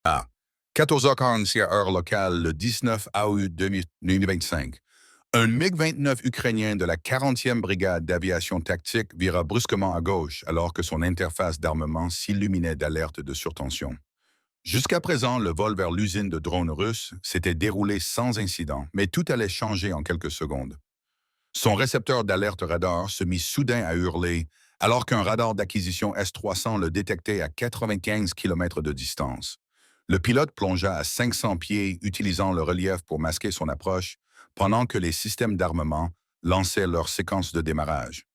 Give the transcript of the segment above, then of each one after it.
À 14h46 heure locale, le 19 août 2025, un MiG-29 ukrainien de la 40e brigade d'aviation tactique vira brusquement à gauche alors que son interface d'armement s'illuminait d'alertes de surtension. Jusqu'à présent, le vol vers l'usine de drones russe s'était déroulé sans incident, mais tout allait changer en quelques secondes. Son récepteur d'alerte radar se mit soudain à hurler alors qu'un radar d'acquisition S-300 le détectait à 95 km de distance. Le pilote plongea à 500 pieds, utilisant le relief pour masquer son approche, pendant que les systèmes d'armement lançaient leur séquence de démarrage.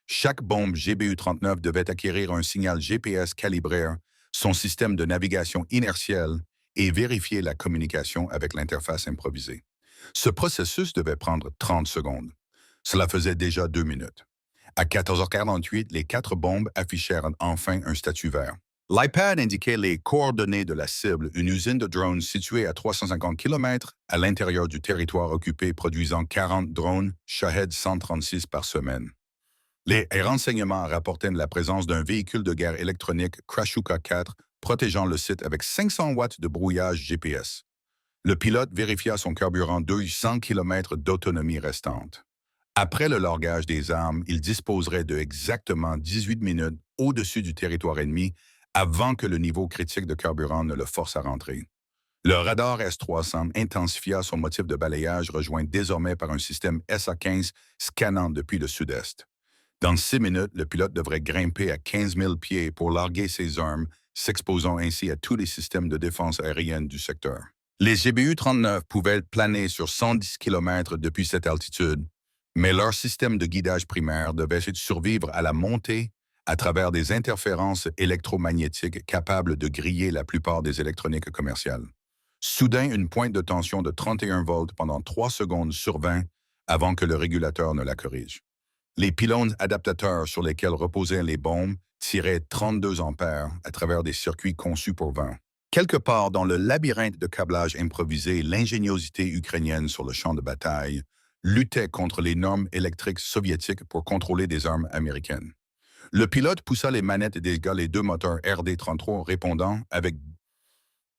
Chaque bombe GBU-39 devait acquérir un signal GPS calibré, son système de navigation inertielle et vérifier la communication avec l'interface improvisée. Ce processus devait prendre 30 secondes. Cela faisait déjà 2 minutes. À 14h48, les 4 bombes affichèrent enfin un statut vert. L'iPad indiquait les coordonnées de la cible, une usine de drones située à 350 km à l'intérieur du territoire occupé produisant 40 drones Shahed 136 par semaine. Les renseignements rapportaient la présence d'un véhicule de guerre électronique Krashuka 4 protégeant le site avec 500 watts de brouillage GPS. Le pilote vérifia son carburant 200 km d'autonomie restante. Après le largage des armes, il disposerait de exactement 18 minutes au-dessus du territoire ennemi avant que le niveau critique de carburant ne le force à rentrer. Le radar S-300 intensifia son motif de balayage, rejoint désormais par un système SA-15 scannant depuis le sud-est. Dans 6 minutes, le pilote devrait grimper à 15 000 pieds pour larguer ses armes, s'exposant ainsi à tous les systèmes de défense aérienne du secteur. Les GBU-39 pouvaient planer sur 110 km depuis cette altitude, mais leur système de guidage primaire devait survivre à la montée à travers des interférences électromagnétiques capables de griller la plupart des électroniques commerciales. Soudain, une pointe de tension de 31 volts pendant 3 secondes survint avant que le régulateur ne la corrige. Les pylônes adaptateurs sur lesquels reposaient les bombes tiraient 32 ampères à travers des circuits conçus pour 20. Quelque part dans le labyrinthe de câblage improvisé, l'ingéniosité ukrainienne sur le champ de bataille luttait contre les normes électriques soviétiques pour contrôler des armes américaines. Le pilote poussa les manettes des les 2 moteurs RD-33 répondant avec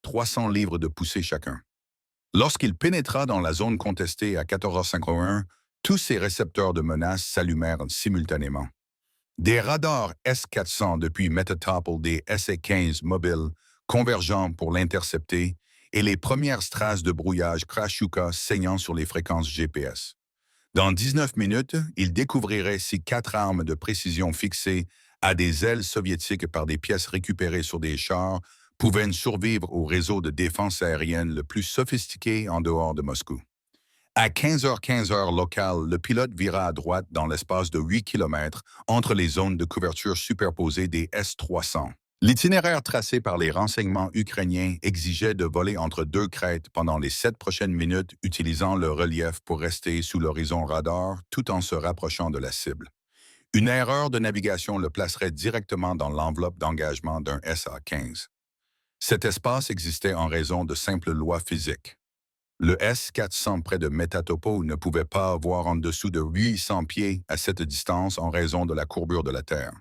300 livres de poussée chacun. Lorsqu'il pénétra dans la zone contestée à 14h51, tous ces récepteurs de menaces s'allumèrent simultanément. Des radars S-400 depuis Metatopple, des SA-15 mobiles convergents pour l'intercepter et les premières strass de brouillage Krashuka saignant sur les fréquences GPS. Dans 19 minutes, il découvrirait si 4 armes de précision fixées à des ailes soviétiques par des pièces récupérées sur des chars pouvaient survivre au réseau de défense aérienne le plus sophistiqué en dehors de Moscou. À 15h15 heure locale, le pilote vira à droite dans l'espace de 8 km entre les zones de couverture superposées des S-300. L'itinéraire tracé par les renseignements ukrainiens exigeait de voler entre 2 crêtes pendant les 7 prochaines minutes, utilisant le relief pour rester sous l'horizon radar tout en se rapprochant de la cible. Une erreur de navigation le placerait directement dans l'enveloppe d'engagement d'un SA-15. Cet espace existait en raison de simples lois physiques. Le S-400 près de Metatopo ne pouvait pas voir en dessous de 800 pieds à cette distance en raison de la courbure de la Terre.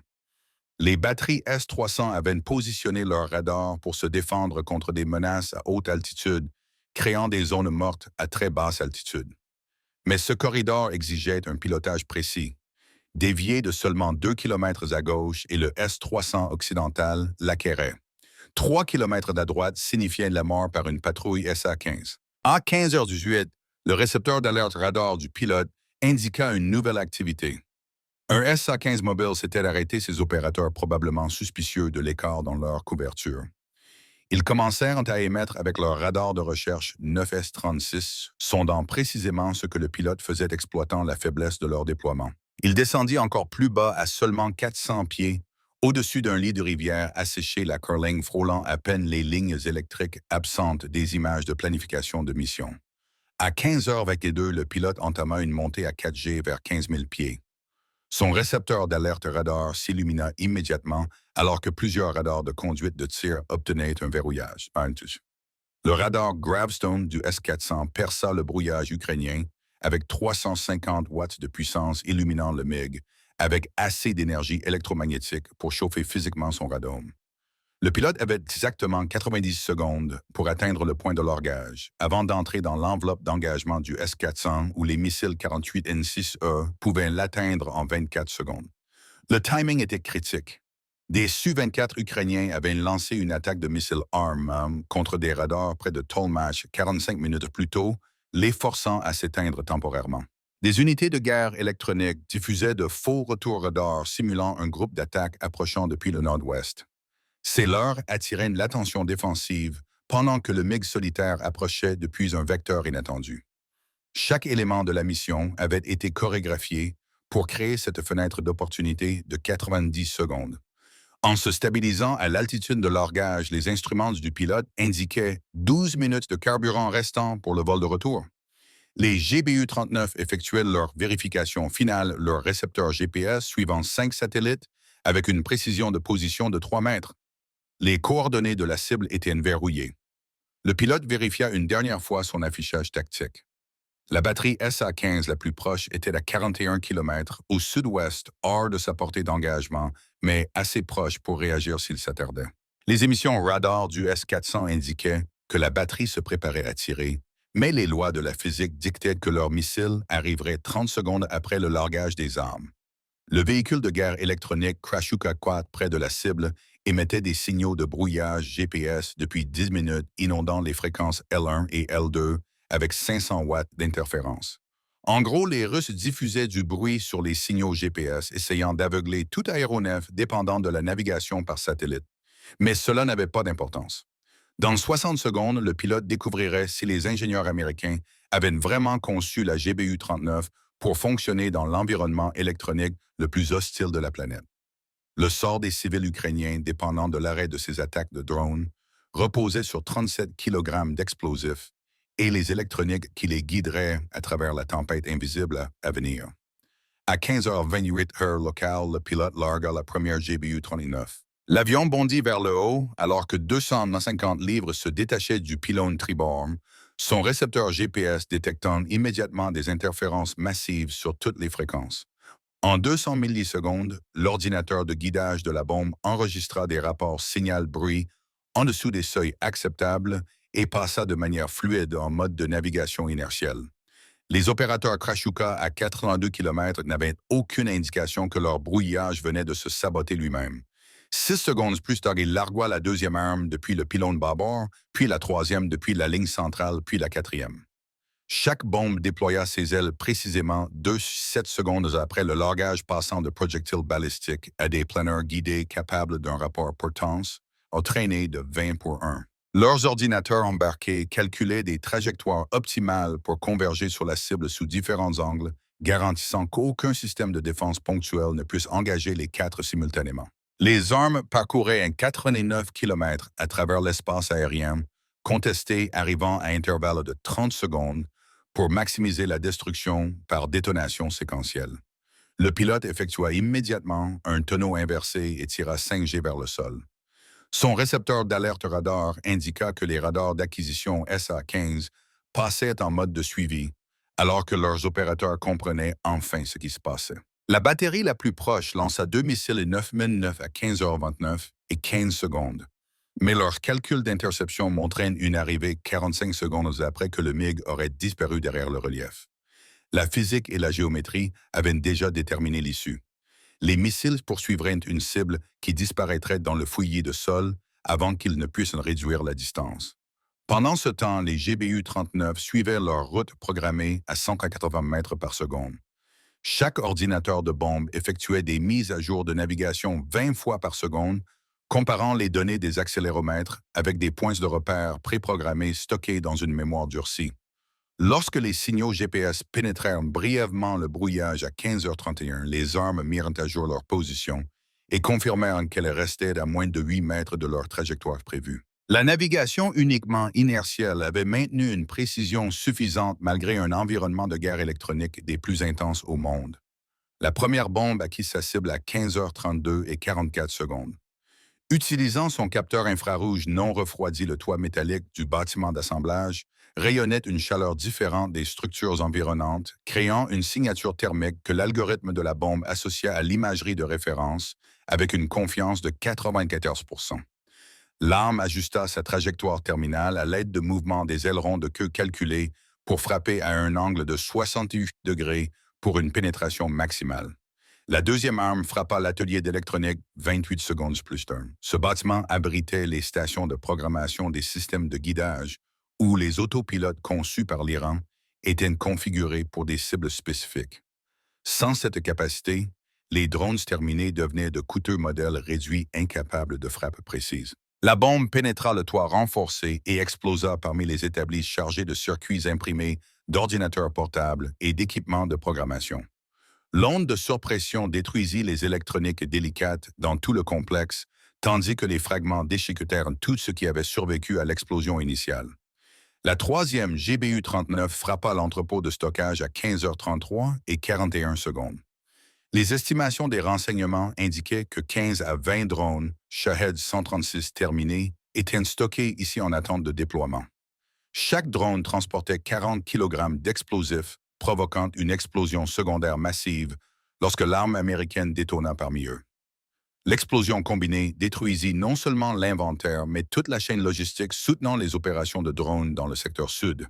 Les batteries S-300 avaient positionné leur radar pour se défendre contre des menaces à haute altitude, créant des zones mortes à très basse altitude. Mais ce corridor exigeait un pilotage précis. Dévié de seulement 2 km à gauche et le S-300 occidental l'acquérait. 3 km à droite signifiait la mort par une patrouille SA-15. À 15h18, le récepteur d'alerte radar du pilote indiqua une nouvelle activité. Un SA-15 mobile s'était arrêté, ses opérateurs probablement suspicieux de l'écart dans leur couverture. Ils commencèrent à émettre avec leur radar de recherche 9S-36, sondant précisément ce que le pilote faisait exploitant la faiblesse de leur déploiement. Il descendit encore plus bas à seulement 400 pieds, au-dessus d'un lit de rivière asséché, la Curling frôlant à peine les lignes électriques absentes des images de planification de mission. À 15h22, le pilote entama une montée à 4G vers 15 000 pieds. Son récepteur d'alerte radar s'illumina immédiatement alors que plusieurs radars de conduite de tir obtenaient un verrouillage. Le radar Gravestone du S-400 perça le brouillage ukrainien avec 350 watts de puissance illuminant le MiG, avec assez d'énergie électromagnétique pour chauffer physiquement son radome. Le pilote avait exactement 90 secondes pour atteindre le point de largage, avant d'entrer dans l'enveloppe d'engagement du S-400 où les missiles 48 N6E pouvaient l'atteindre en 24 secondes. Le timing était critique. Des Su-24 ukrainiens avaient lancé une attaque de missiles ARM contre des radars près de Tolmach 45 minutes plus tôt, les forçant à s'éteindre temporairement. Des unités de guerre électroniques diffusaient de faux retours radars simulant un groupe d'attaque approchant depuis le nord-ouest. Ces leurres attiraient l'attention défensive pendant que le MiG solitaire approchait depuis un vecteur inattendu. Chaque élément de la mission avait été chorégraphié pour créer cette fenêtre d'opportunité de 90 secondes. En se stabilisant à l'altitude de largage, les instruments du pilote indiquaient 12 minutes de carburant restant pour le vol de retour. Les GBU-39 effectuaient leur vérification finale, leur récepteur GPS suivant 5 satellites avec une précision de position de 3 mètres. Les coordonnées de la cible étaient verrouillées. Le pilote vérifia une dernière fois son affichage tactique. La batterie SA-15 la plus proche était à 41 km au sud-ouest, hors de sa portée d'engagement, mais assez proche pour réagir s'il s'attardait. Les émissions radar du S-400 indiquaient que la batterie se préparait à tirer, mais les lois de la physique dictaient que leur missile arriverait 30 secondes après le largage des armes. Le véhicule de guerre électronique Krasjuka-4 près de la cible émettait des signaux de brouillage GPS depuis 10 minutes, inondant les fréquences L1 et L2 avec 500 watts d'interférence. En gros, les Russes diffusaient du bruit sur les signaux GPS, essayant d'aveugler tout aéronef dépendant de la navigation par satellite. Mais cela n'avait pas d'importance. Dans 60 secondes, le pilote découvrirait si les ingénieurs américains avaient vraiment conçu la GBU-39 pour fonctionner dans l'environnement électronique le plus hostile de la planète. Le sort des civils ukrainiens dépendant de l'arrêt de ces attaques de drones reposait sur 37 kg d'explosifs et les électroniques qui les guideraient à travers la tempête invisible à venir. À 15h28 heure locale, le pilote largua la première GBU-39. L'avion bondit vers le haut alors que 250 livres se détachaient du pylône tribord, son récepteur GPS détectant immédiatement des interférences massives sur toutes les fréquences. En 200 millisecondes, l'ordinateur de guidage de la bombe enregistra des rapports signal-bruit en dessous des seuils acceptables et passa de manière fluide en mode de navigation inertielle. Les opérateurs Krasjuka à 82 km n'avaient aucune indication que leur brouillage venait de se saboter lui-même. 6 secondes plus tard, il largua la deuxième arme depuis le pylône bâbord, puis la troisième depuis la ligne centrale, puis la quatrième. Chaque bombe déploya ses ailes précisément 7 secondes après le largage passant de projectiles balistiques à des planeurs guidés capables d'un rapport potence entraîné de 20 pour 1. Leurs ordinateurs embarqués calculaient des trajectoires optimales pour converger sur la cible sous différents angles, garantissant qu'aucun système de défense ponctuel ne puisse engager les 4 simultanément. Les armes parcouraient un 89 km à travers l'espace aérien, contesté arrivant à intervalles de 30 secondes pour maximiser la destruction par détonation séquentielle. Le pilote effectua immédiatement un tonneau inversé et tira 5G vers le sol. Son récepteur d'alerte radar indiqua que les radars d'acquisition SA-15 passaient en mode de suivi, alors que leurs opérateurs comprenaient enfin ce qui se passait. La batterie la plus proche lança 2 missiles 9009 à 15h29 et 15 secondes. Mais leurs calculs d'interception montraient une arrivée 45 secondes après que le MiG aurait disparu derrière le relief. La physique et la géométrie avaient déjà déterminé l'issue. Les missiles poursuivraient une cible qui disparaîtrait dans le fouillis de sol avant qu'ils ne puissent réduire la distance. Pendant ce temps, les GBU-39 suivaient leur route programmée à 180 mètres par seconde. Chaque ordinateur de bombe effectuait des mises à jour de navigation 20 fois par seconde, comparant les données des accéléromètres avec des points de repère préprogrammés stockés dans une mémoire durcie. Lorsque les signaux GPS pénétrèrent brièvement le brouillage à 15h31, les armes mirent à jour leur position et confirmèrent qu'elles restaient à moins de 8 mètres de leur trajectoire prévue. La navigation uniquement inertielle avait maintenu une précision suffisante malgré un environnement de guerre électronique des plus intenses au monde. La première bombe acquit sa cible à 15h32 et 44 secondes. Utilisant son capteur infrarouge non refroidi, le toit métallique du bâtiment d'assemblage rayonnait une chaleur différente des structures environnantes, créant une signature thermique que l'algorithme de la bombe associa à l'imagerie de référence avec une confiance de 94%. L'arme ajusta sa trajectoire terminale à l'aide de mouvements des ailerons de queue calculés pour frapper à un angle de 68 degrés pour une pénétration maximale. La deuxième arme frappa l'atelier d'électronique 28 secondes plus tard. Ce bâtiment abritait les stations de programmation des systèmes de guidage où les autopilotes conçus par l'Iran étaient configurés pour des cibles spécifiques. Sans cette capacité, les drones terminés devenaient de coûteux modèles réduits incapables de frappe précise. La bombe pénétra le toit renforcé et explosa parmi les établis chargés de circuits imprimés, d'ordinateurs portables et d'équipements de programmation. L'onde de surpression détruisit les électroniques délicates dans tout le complexe, tandis que les fragments déchiquetèrent tout ce qui avait survécu à l'explosion initiale. La troisième GBU-39 frappa l'entrepôt de stockage à 15h33 et 41 secondes. Les estimations des renseignements indiquaient que 15 à 20 drones Shahed 136 terminés étaient stockés ici en attente de déploiement. Chaque drone transportait 40 kg d'explosifs, provoquant une explosion secondaire massive lorsque l'arme américaine détona parmi eux. L'explosion combinée détruisit non seulement l'inventaire, mais toute la chaîne logistique soutenant les opérations de drones dans le secteur sud.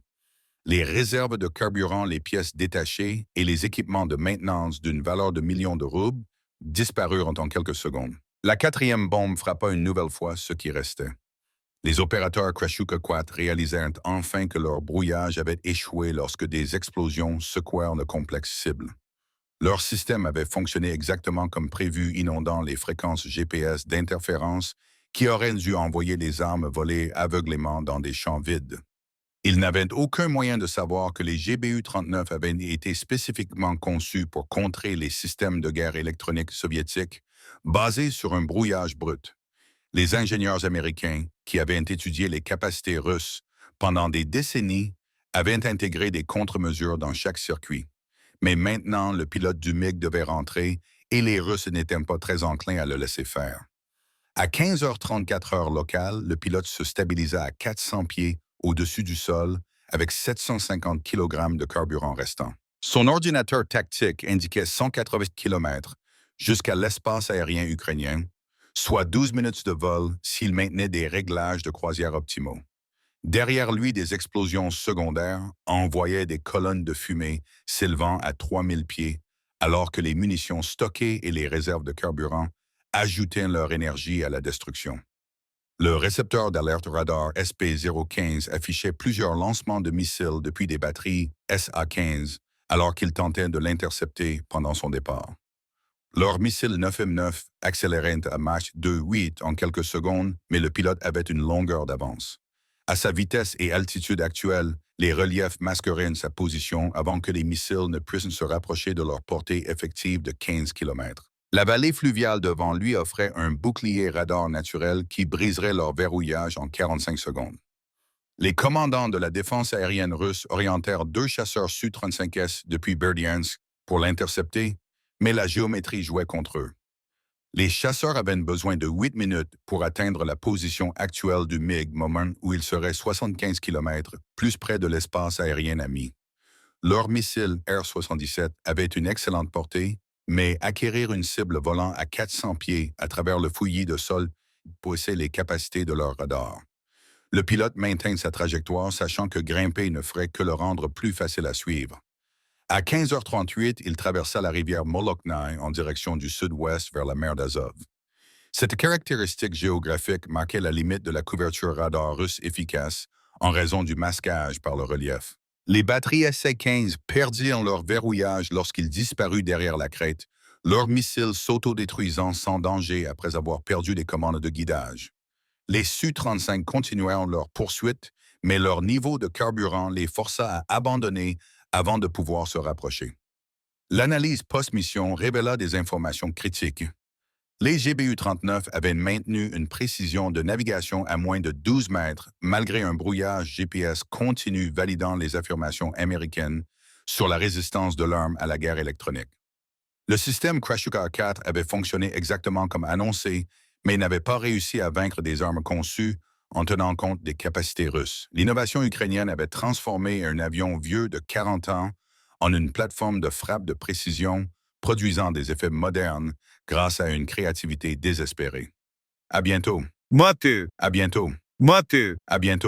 Les réserves de carburant, les pièces détachées et les équipements de maintenance d'une valeur de millions de roubles disparurent en quelques secondes. La quatrième bombe frappa une nouvelle fois ce qui restait. Les opérateurs Krashuka-Quat réalisèrent enfin que leur brouillage avait échoué lorsque des explosions secouèrent le complexe cible. Leur système avait fonctionné exactement comme prévu, inondant les fréquences GPS d'interférence qui auraient dû envoyer les armes volées aveuglément dans des champs vides. Ils n'avaient aucun moyen de savoir que les GBU-39 avaient été spécifiquement conçus pour contrer les systèmes de guerre électronique soviétiques basés sur un brouillage brut. Les ingénieurs américains, qui avaient étudié les capacités russes pendant des décennies, avaient intégré des contre-mesures dans chaque circuit. Mais maintenant, le pilote du MiG devait rentrer et les Russes n'étaient pas très enclins à le laisser faire. À 15h34 heure locale, le pilote se stabilisa à 400 pieds au-dessus du sol avec 750 kg de carburant restant. Son ordinateur tactique indiquait 180 km jusqu'à l'espace aérien ukrainien, soit 12 minutes de vol s'il maintenait des réglages de croisière optimaux. Derrière lui, des explosions secondaires envoyaient des colonnes de fumée s'élevant à 3000 pieds, alors que les munitions stockées et les réserves de carburant ajoutaient leur énergie à la destruction. Le récepteur d'alerte radar SP-015 affichait plusieurs lancements de missiles depuis des batteries SA-15, alors qu'il tentait de l'intercepter pendant son départ. Leur missile 9M9 accélérait à Mach 2.8 en quelques secondes, mais le pilote avait une longueur d'avance. À sa vitesse et altitude actuelle, les reliefs masqueraient sa position avant que les missiles ne puissent se rapprocher de leur portée effective de 15 km. La vallée fluviale devant lui offrait un bouclier radar naturel qui briserait leur verrouillage en 45 secondes. Les commandants de la défense aérienne russe orientèrent 2 chasseurs Su-35S depuis Berdyansk pour l'intercepter, mais la géométrie jouait contre eux. Les chasseurs avaient besoin de 8 minutes pour atteindre la position actuelle du MiG, moment où il serait 75 km plus près de l'espace aérien ami. Leur missile R-77 avait une excellente portée, mais acquérir une cible volant à 400 pieds à travers le fouillis de sol poussait les capacités de leur radar. Le pilote maintint sa trajectoire, sachant que grimper ne ferait que le rendre plus facile à suivre. À 15h38, il traversa la rivière Moloknai en direction du sud-ouest vers la mer d'Azov. Cette caractéristique géographique marquait la limite de la couverture radar russe efficace en raison du masquage par le relief. Les batteries SA-15 perdirent leur verrouillage lorsqu'ils disparurent derrière la crête, leurs missiles s'autodétruisant sans danger après avoir perdu les commandes de guidage. Les Su-35 continuèrent leur poursuite, mais leur niveau de carburant les força à abandonner avant de pouvoir se rapprocher. L'analyse post-mission révéla des informations critiques. Les GBU-39 avaient maintenu une précision de navigation à moins de 12 mètres, malgré un brouillage GPS continu validant les affirmations américaines sur la résistance de l'arme à la guerre électronique. Le système Krashuka-4 avait fonctionné exactement comme annoncé, mais n'avait pas réussi à vaincre des armes conçues en tenant compte des capacités russes. L'innovation ukrainienne avait transformé un avion vieux de 40 ans en une plateforme de frappe de précision, produisant des effets modernes grâce à une créativité désespérée. À bientôt. Moi too. À bientôt. Moi too. À bientôt.